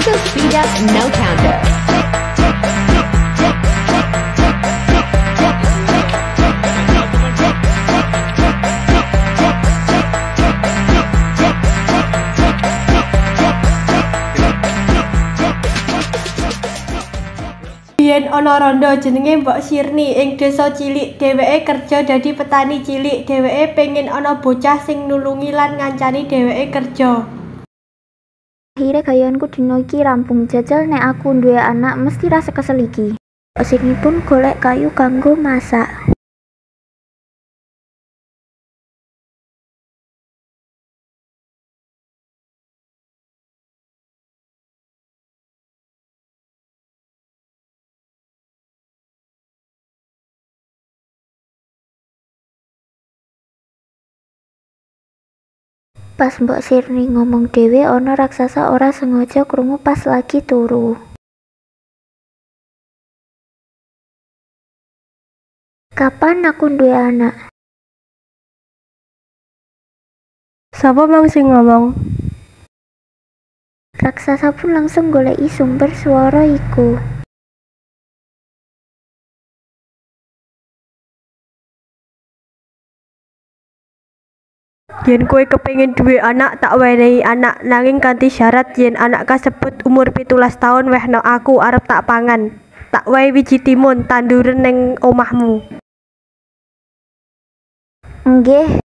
Also speed up no counter. Biyen ana randha jenenge Mbok Sirni ing desa cilik. Dheweke kerja dadi petani cilik. Dheweke pengin ana bocah sing nulungi lan ngancani dheweke kerja. Akhire gayanku dina iki rampung. Jajal nek aku duwe anak mesti rasa kesel iki. Mbok Sirni pun golek kayu kanggo masak. Pas Mbok Sirni ngomong dhewe ana raksasa ora sengaja krungu pas lagi turu. Kapan aku duwe anak? Sapa mang sing ngomong? Raksasa pun langsung goleki sumber swara iku. Yen kowe kepengin duwe anak tak wenehi anak nanging kanthi syarat yen anak kasebut umur 17 taun wehna aku arep tak pangan. Tak wehi wiji timun tanduren ning omahmu. Nggih.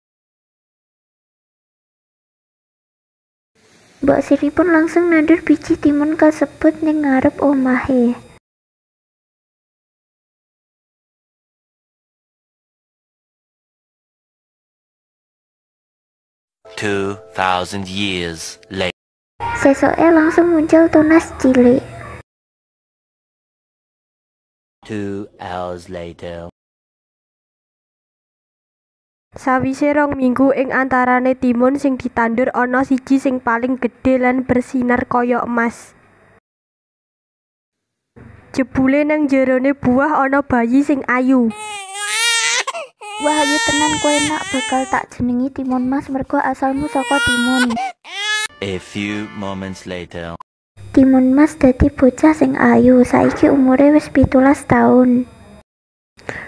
Mbok Sirni pun langsung nandur biji timun kasebut ning ngarep omahe. "2,000 years later." Sesoke langsung muncul tunas cilik. 2 hours later. Sawise 2 minggu ing antarane timun sing ditandur ana siji sing paling gedhe lan bersinar kaya emas. Jebule nang jerone buah ana bayi sing ayu. Wah, ayu tenan kowe nak bakal tak jenengi Timun Mas mergo asalmu saka timun. A few moments later. Timun Mas dadi bocah sing ayu, saiki umure wis 17 taun.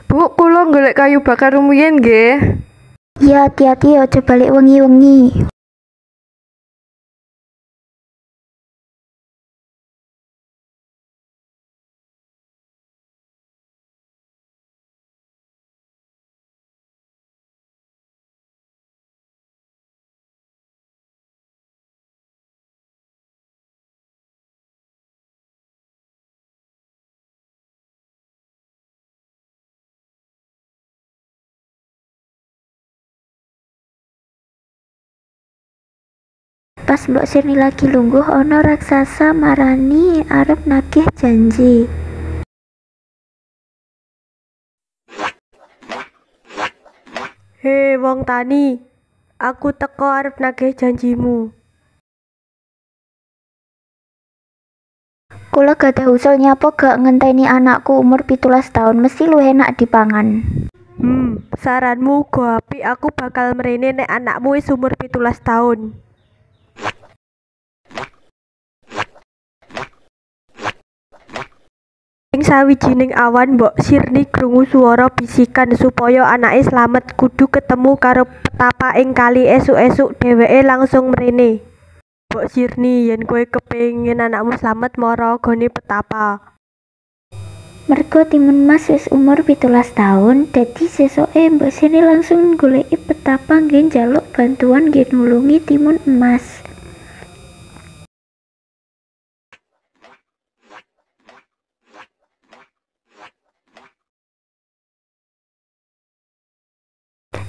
Bu, kula golek kayu bakar rumiyin nggih. Ya hati-hati aja balik wengi-wengi. Pas Mbok Sirni lagi lungguh ana raksasa marani arep nagih janji. He wong tani, aku teko arep nagih janjimu. Kula gadah usul nyapa gak ngenteni anakku umur 17 tahun mesti luwih enak dipangan. Saranmu uga apik, aku bakal mrene nek anakmu wis umur 17 taun. Ing sawijining awan Mbok Sirni krungu swara bisikan supaya anake slamet kudu ketemu karo petapa ing kali esuk-esuk dheweke langsung mrene. Mbok Sirni, yen kowe kepengin anakmu slamet mara gone petapa. Mergo Timun Mas wis umur 17 tahun, dadi sesoke Mbok Sirni langsung goleki petapa nggih njaluk bantuan nggih nulungi Timun Emas.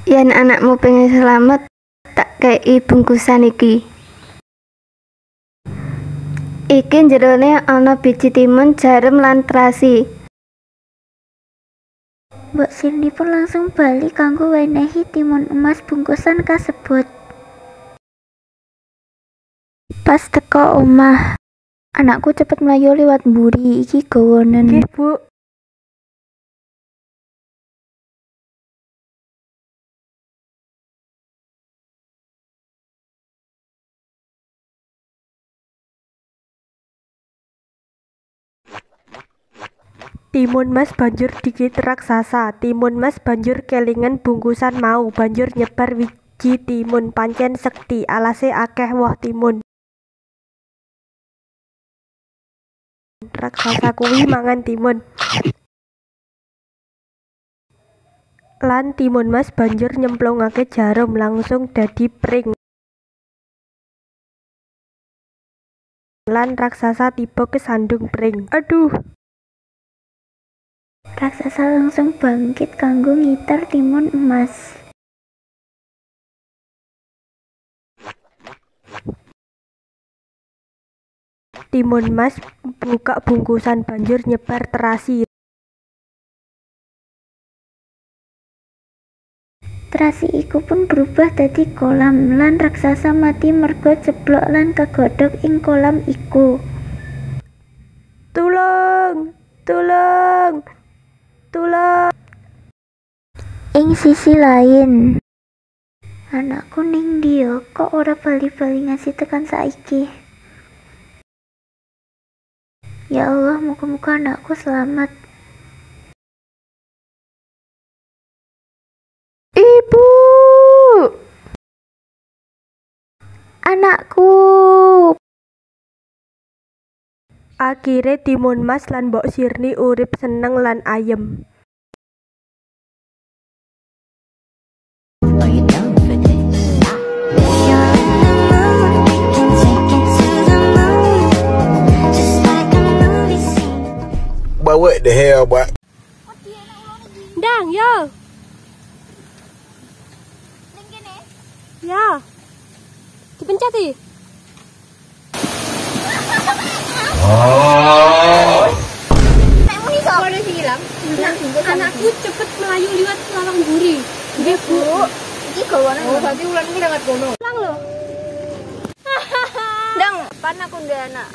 Yen anakmu pengen selamat, tak kei bungkusan iki. Iki jerone ana biji timun, jarum lan terasi. Mbok Sirni pun langsung bali kanggo wenehi Timun Emas bungkusan kasebut. Pas teko omah, anakku cepet mlayu liwat mburi, iki gawonen. Nggih, Bu. Timun Mas banjur dikit raksasa. Timun Mas banjur kelingan bungkusan mau, banjur nyebar wiji timun. Pancen sekti, alase akeh woh timun. Raksasa kuwi mangan timun. Lan Timun Mas banjur nyemplungake jarum, langsung dadi pring. Lan raksasa tiba kesandung pring. Aduh. Raksasa langsung bangkit kanggo ngitar timun emas. Timun Mas buka bungkusan banjur nyebar terasi. Terasi iku pun berubah dadi kolam lan raksasa mati merga ceblok lan kegodhog ing kolam iku. Tulung! Tulung! Tulung! Ing sisi lain, anakku ning ndi yo, kok ora bali-bali ngasih tekan saiki? Ya Allah, muga-muga anakku selamat. Ibu. Anakku. Akhire Timun Mas lan Mbok Sirni urip seneng lan ayem. But what the hell, boy? Dang, yo. Ya. Dipencet sih. Anakku cepet melayu liwat lawang buri. Nggih, Bu. Iki gawane berarti ulanku lewat kono. Pulang lho. Dang, pan aku ndek anak.